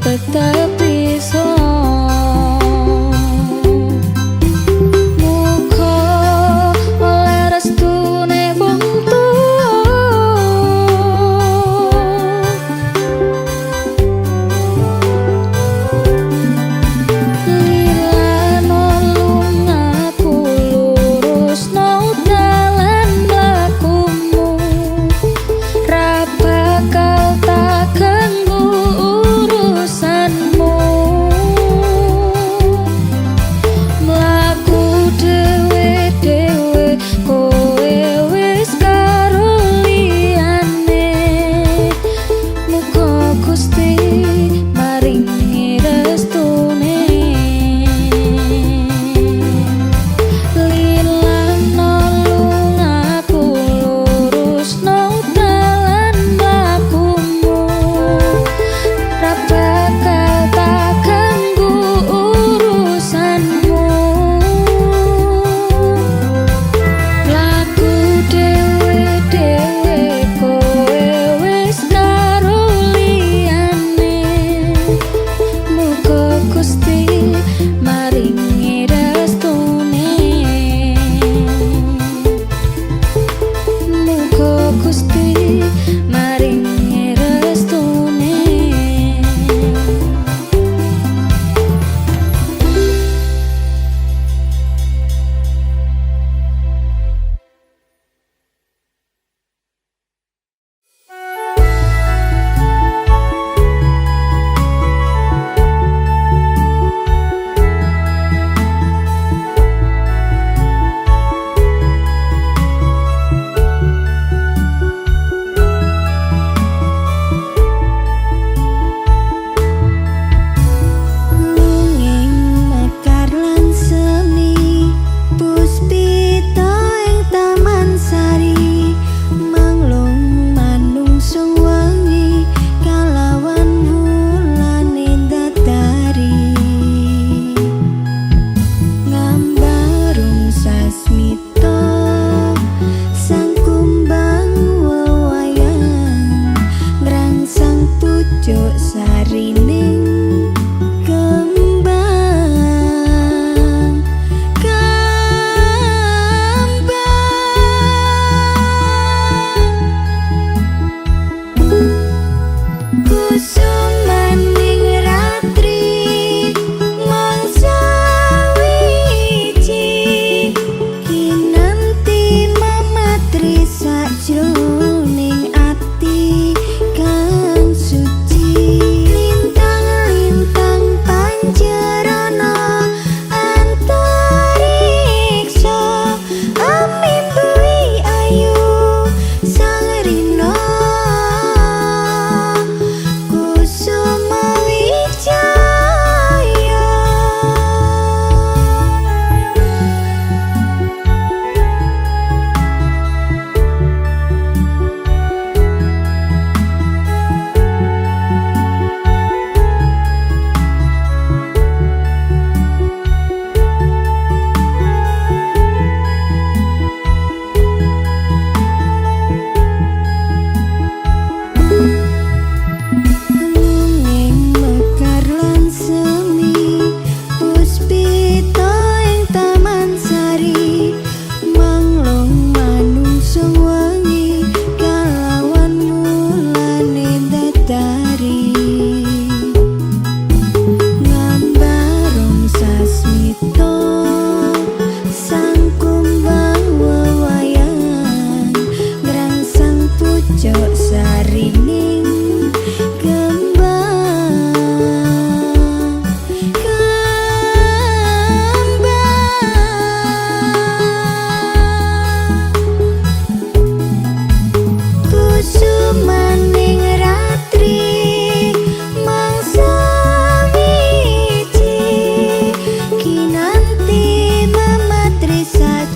tetep iso.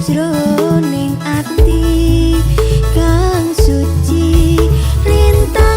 Jroning ati kang suci lintang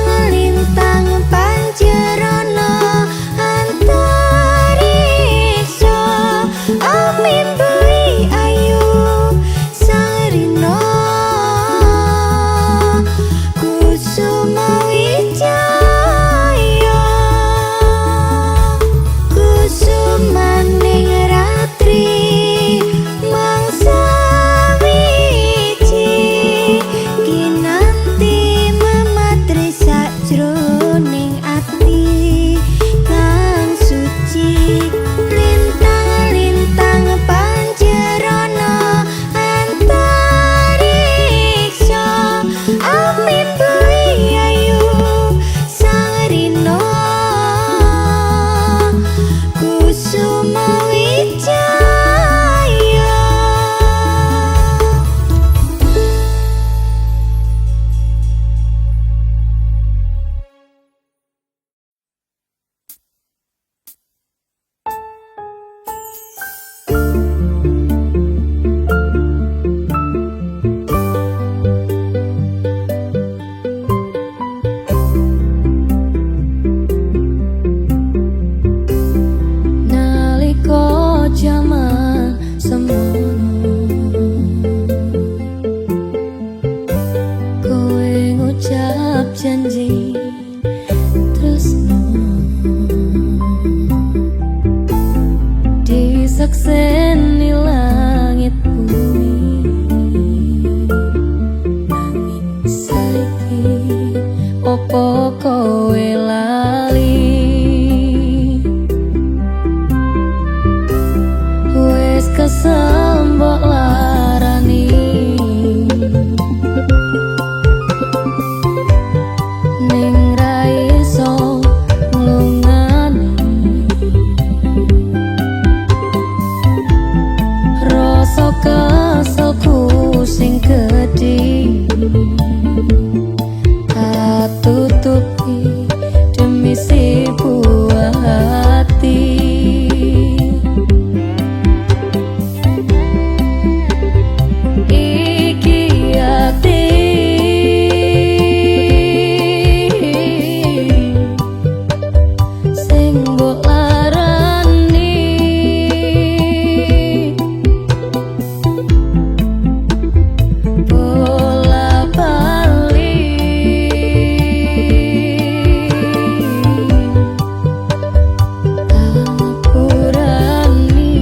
janji tresno disakseni langit bumi nanging saiki opo kowe lali wes kesel mbok larani ning ra iso nglungani rasa keselku sing gedhe katutupi demi si buah hati iki ati sing mbok larani bola bali tapurani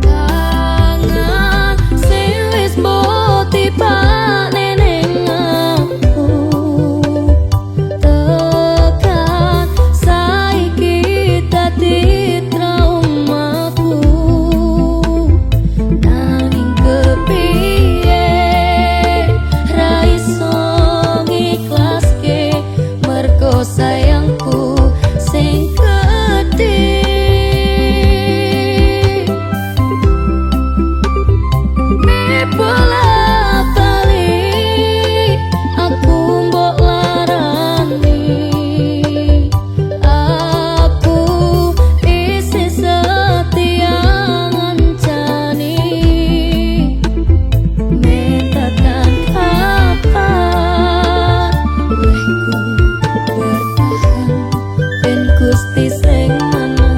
tangan sing wis mbok tipane ning aku tekan saiki dadi traumaku nanging kepiye ra iso ngiklaske mergo sayangku sing gedhe me bola bali aku mbok larani aku isi setia ngancani mentakan kapan lehku bertahan ben Gusti sing menentukan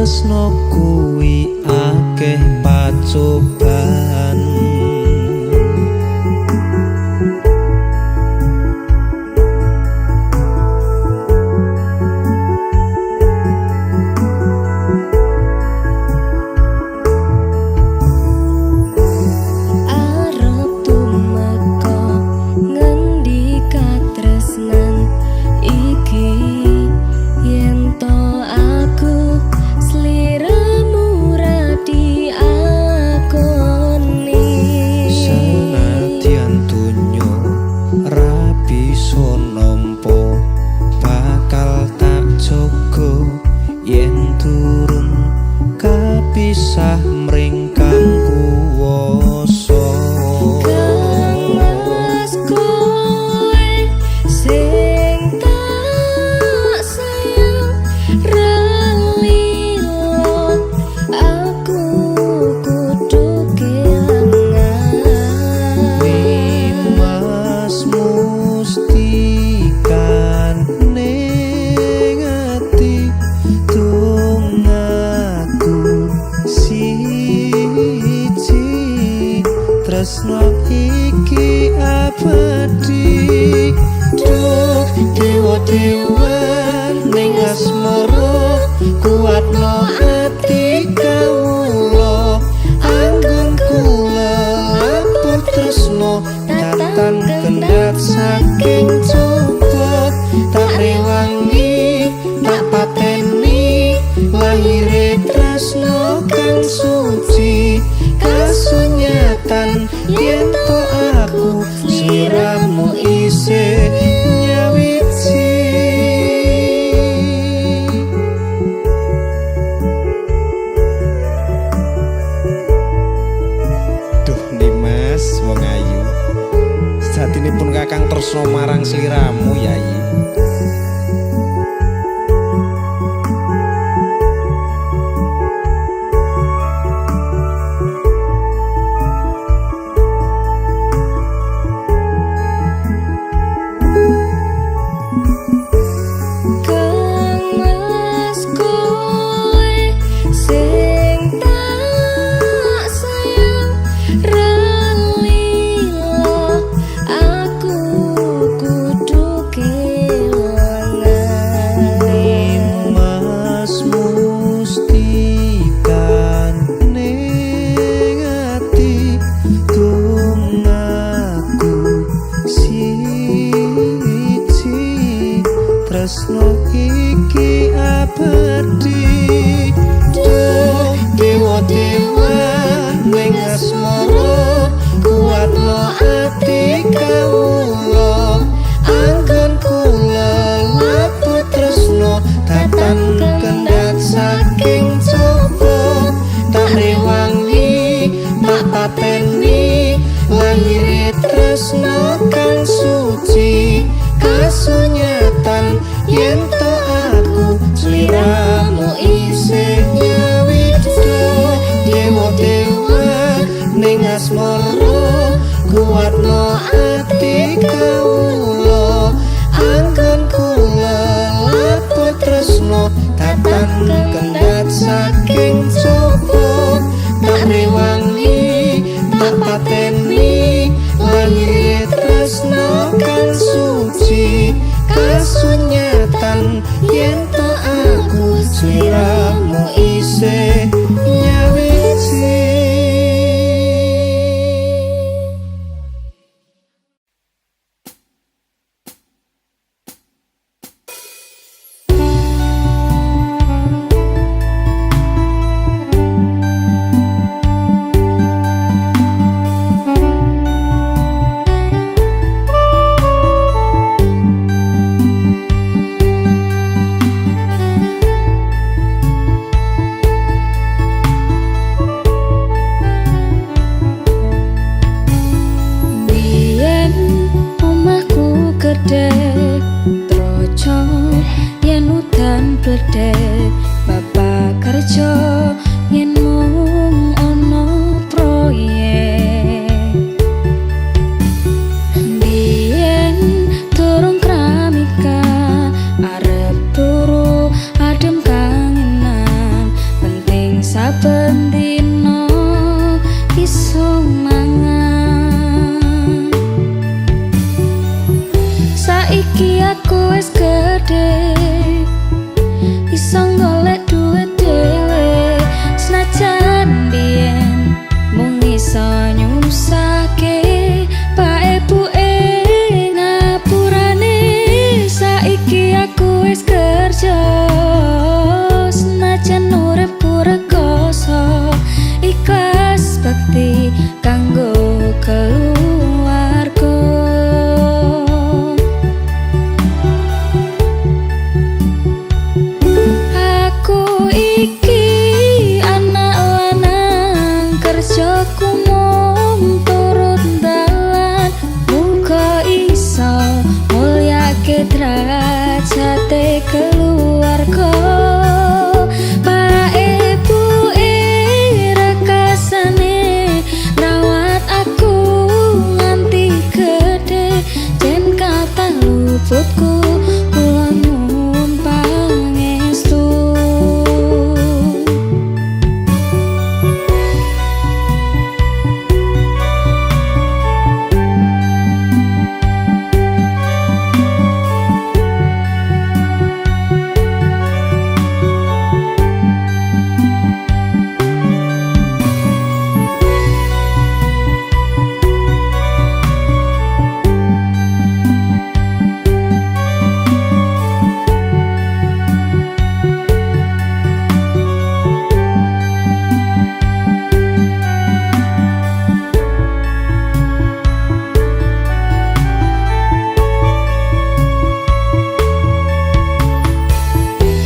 tresno kuwi akeh pacoban. Pisah mring kang kuwasa Kangmas kowe sing tak sayang ralilo aku kudu kelangan Mas mustikan ning ati tresno iki abadi. Duh dewa-dewa ning asmara kuatno ati kawula anggon kula laput tresno datang kendhat saking coba tak rewangi tak pateni lahire tresno kang suci kasunyatan yen to aku sliramu isih nyawiji. Duh Dimas wong ayu satinipun kakang tresno marang sliramu Yayi. Tresno iki abadi. Duh dewa-dewa ning asmara kuatno ati kawula anggon kula laput tresno datang kendhat saking coba tak rewangi tak pateni lahire tresno kang suci kasunyatan yen to aku sliramu isih nyawiji. Dewa-dewa ning asmara kuatno ati kawula anggon kula laput tresno datang kendhat saking coba tak rewangi tak pateni lahire tresno kang suci kasunyatan yen to aku sliramu isih nyawiji. saben dino iso mangan. Saiki aku wis gedhe iso golek duit dhewe, senajan biyen mung iso nyusahke pak ebuke ngapurane. Saiki aku wis kerja senajan uripku rekoso, ikhlas bakti kanggo keluarga. Aku iki anak lanang kerjaku mung turut dalan, muga iso mulyake derajate keluarga. Pak ebuke rekasane ngrawat aku nganti gedhe, jen kata luputku kula nyuwun pangestu.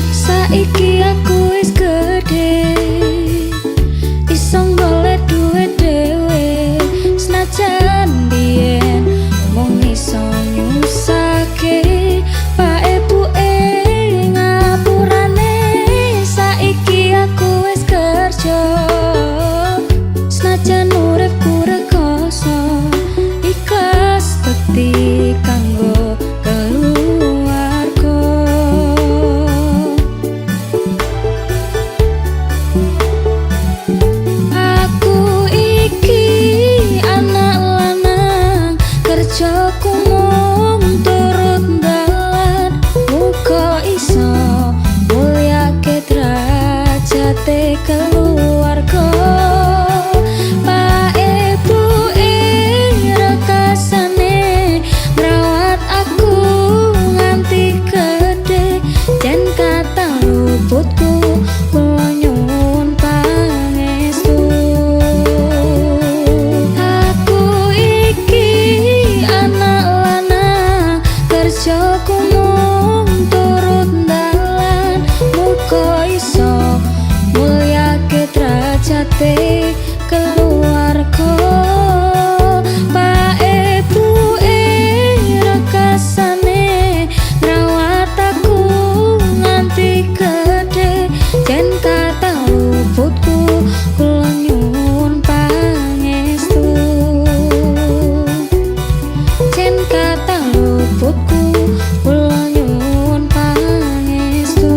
Saiki aku wis gedhe iso golek duit dhewe, senajan biyen mung iso nyusahke pak ebuke ngapurane. Saiki aku wis kerja senajan uripku rekoso, ikhlas bakti kanggo keluarga. Aku iki anak lanang kerjaku mung turut dalan, muga iso mulyake derajate keluarga. Pak ebuke rekasane ngrawat aku nganti gedhe, jen kata luputku kula nyuwun pangestu. Aku iki anak lanang kerjaku mung turut dalan, muga iso mulyake derajate keluarga. Pak ebuke rekasane ngrawat aku nganti gedhe, jen kata luputku kula nyuwun pangestu. Jen kata luputku kula nyuwun pangestu.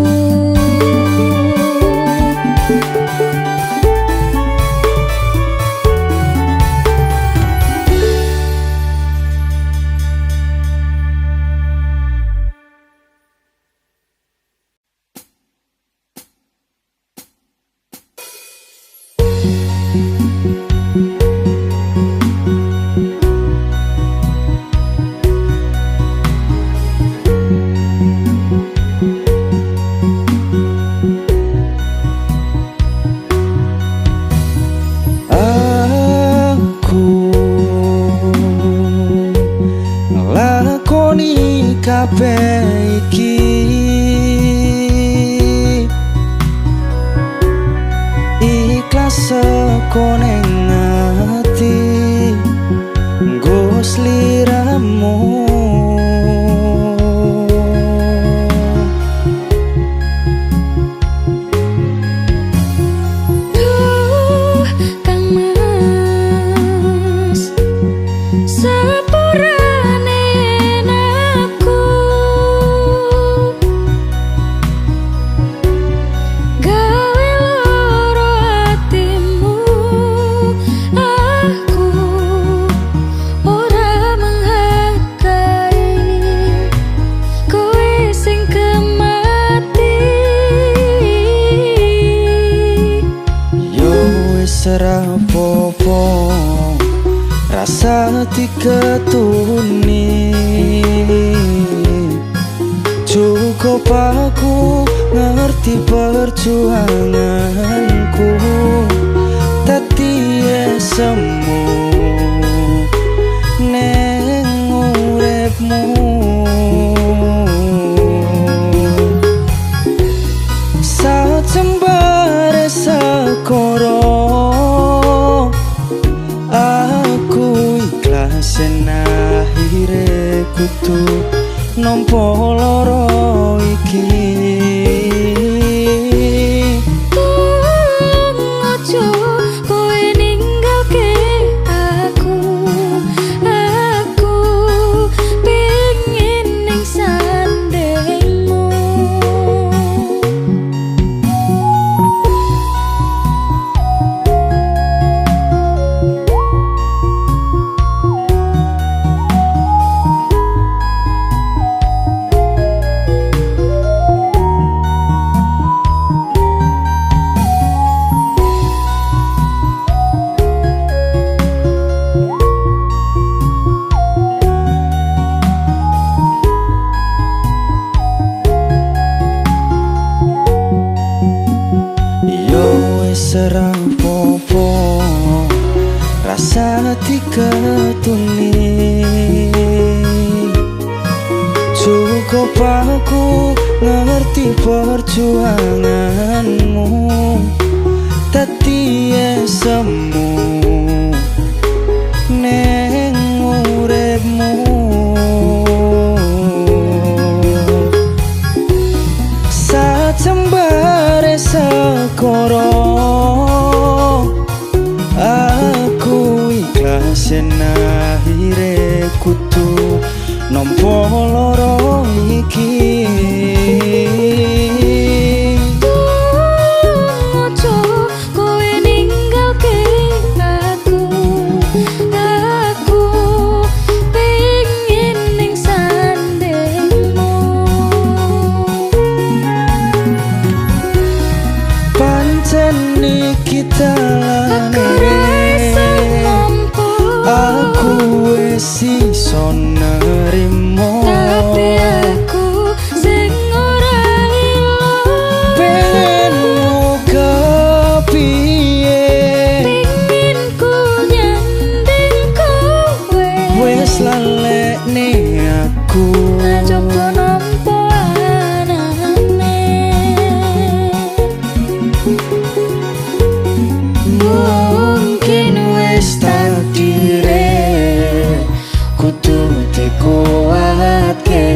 Aku nglakoni kabeh iki ikhlas saka ning ati nggo sliramu. Duh, Kang Mas, sepurane aku gawe loro rapopo rasa diketuni cukup aku ngerti perjuanganku tadi semu neng uripmu sajembare sekoro aku ikhlas akhire kudu nampa lara iki ojo kowe ninggalke aku pengen ning sandengmu rapopo rasa diketuni cukup aku ngerti perjuanganmu tadi semu neng uripmu sajembare sekoro akhire kudu nampa lara iki ojo kowe ninggalke aku pengen ning sandengmu pancen iki aku wis iso nerimo tapi aku sing ora ilo pengen kepiye pengen ku nyanding kowe wis lalekne aku coba nampa anane mungkin wis takdire kudu dikuatke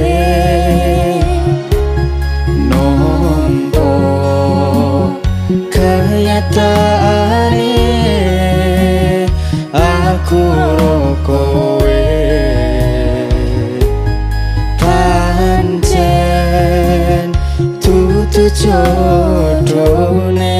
nompo kenyataane aku kowe pancen dudu jodone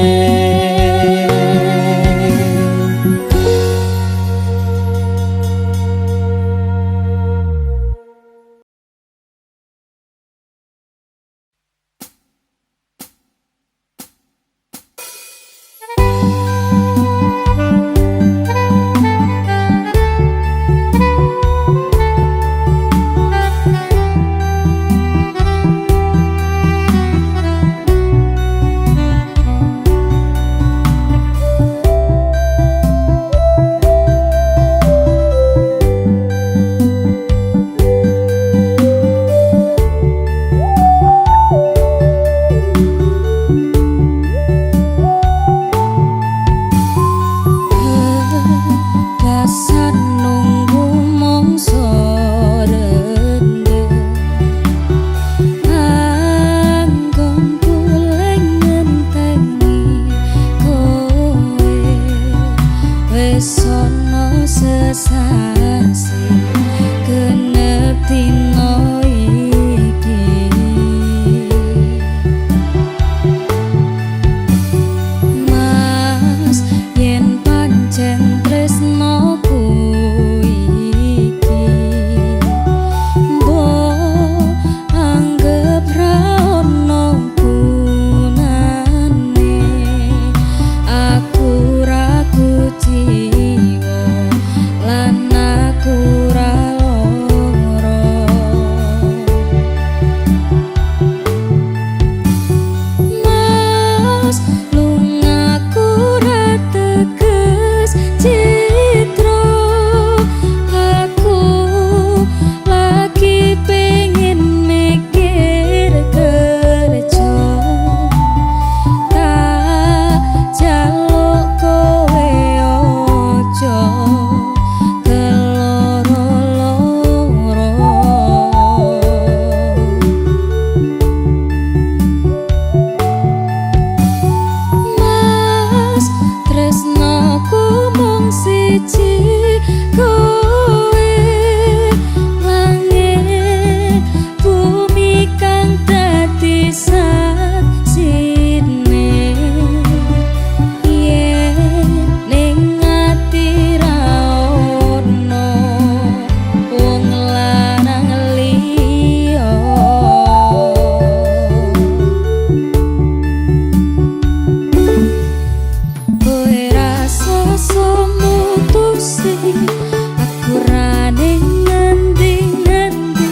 aku ra ning ngendi-ngendi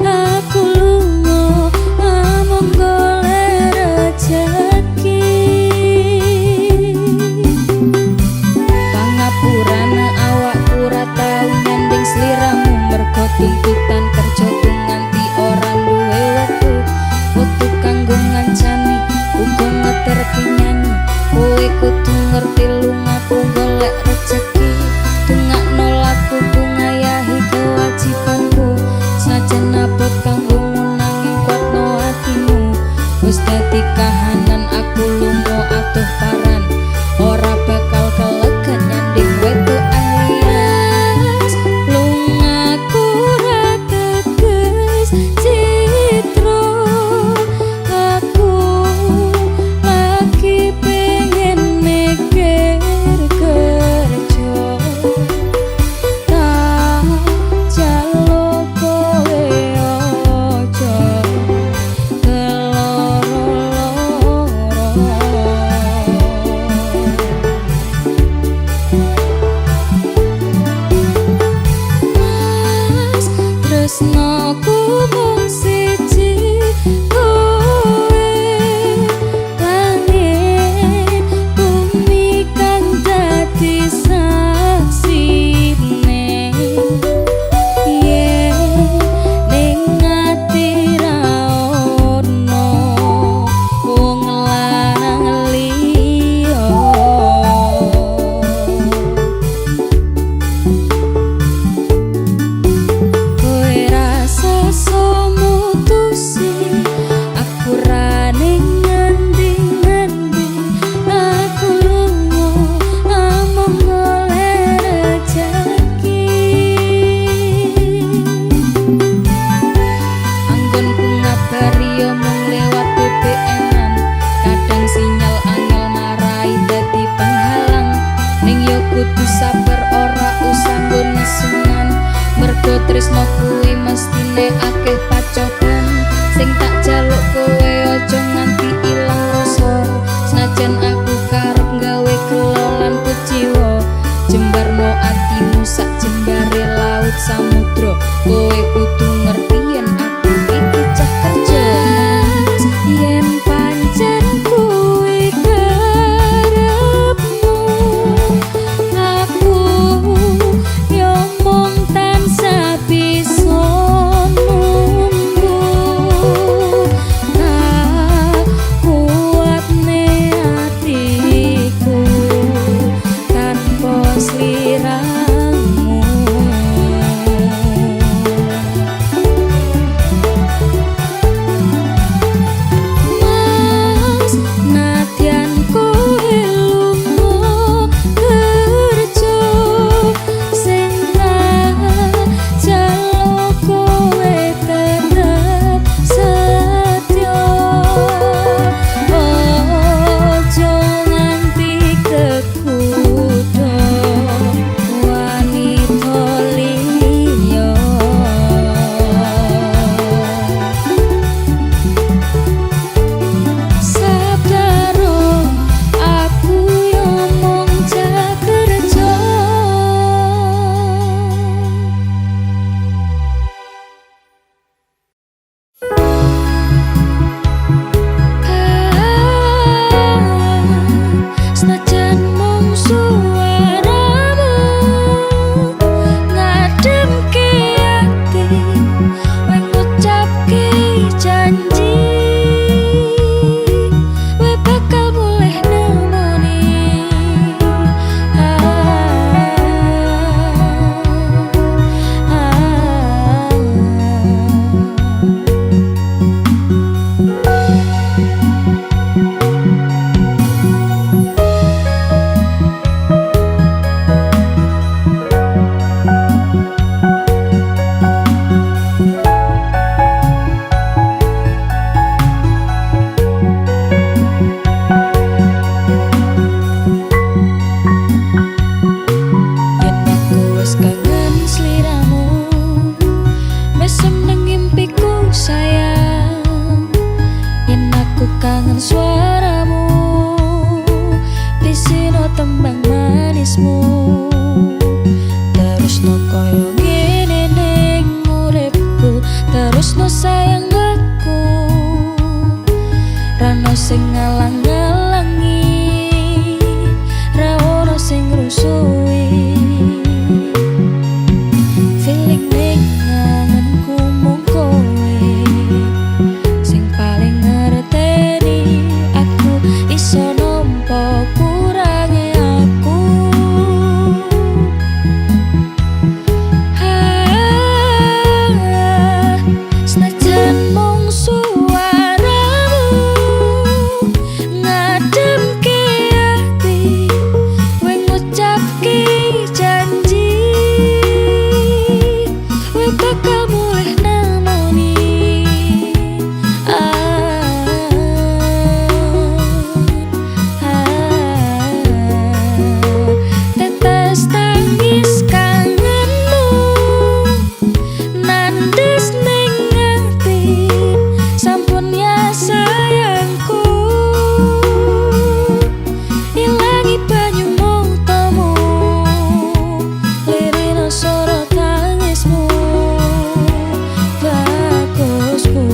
aku lunga amung golek rejeki pangapurane awakku ora tau nyanding sliramu mergo tuntutan kerja nganti ora duwe wektu kanggo ngancani uga ngeterke nyanyi kowe kudu ngerti lungaku golek rejeki tungakno laku ngayahi kewajibanku sajen abot kanggo nanging kuatno atimu wis dadi kahanan aku lunga atuh paran ora bakal kelegan nyanding wedokan lias lungaku ra teges citro aku lagi pengen mikir kerja tak jaluk kowe ojo Mas tresnoku mung siji kowe langit bumi kang dadi saksine yen ning ati ra ono wong lanang liya kowe rasa mutusi aku ra ning ngendi-ngendi aku lunga amung golek rejeki anggonku ngabari yo mung lewat BBM-an kadang sinyal angel marai dadi penghalang ning yo kudu sabar ora usah nggo nesungan mergo tresno kuwi mestine akeh pacoban sing tak jaluk kowe aja nganti ilang rasa senajan aku karep gawe kelolan kuciwa jembarno atimu sak jembare laut samudra kowe kudu ngerti yen aku iki cah kerja yen pancen kuwi karepmu aku yo mung tansah bisa nunggu tak kuatne atiku tanpa sliramu Mas nadyan kowe lunga kerja sing tak jaluk kowe tetep setya ojo nganti kekudo wanita liya sadaro aku yo mung cah kerja senajan mung suaramu ngademke ati kowe ngucapke janji kowe bakal mulih nemoni yen aku wis kangen sliramu mesem nang ngimpiku sayang yen aku kangen suaramu pisino tembang manismu Koyo ngene ning uripku terus no sayang aku. Rano sing ngalang-ngalangi, ra ono sing ngrusui. Feeling ning anganku mung kowe sing paling ngerteni aku. Iso nampa kurange aku. Senajan mung suaramu ngademke ati, kowe ngucapke janji kowe bakal mulih nemoni. Tetes tangis kangenmu nandes ning ati, sampun ya sayangku. Ilangi banyu mutamu, lirino soro tangismu, bagusku.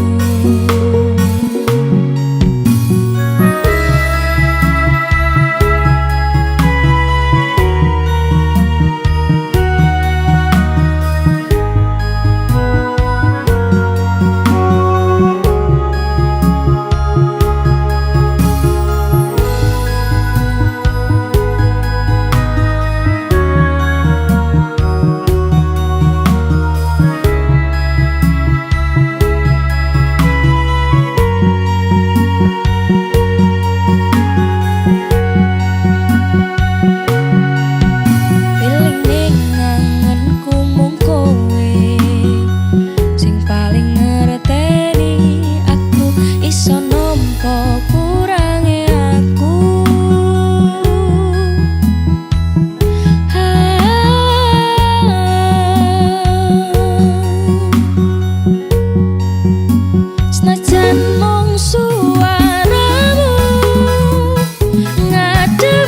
Feeling ning anganku mung kowe sing paling ngerteni aku. Iso nampa kurange aku. Senajan mung suaramu ngadem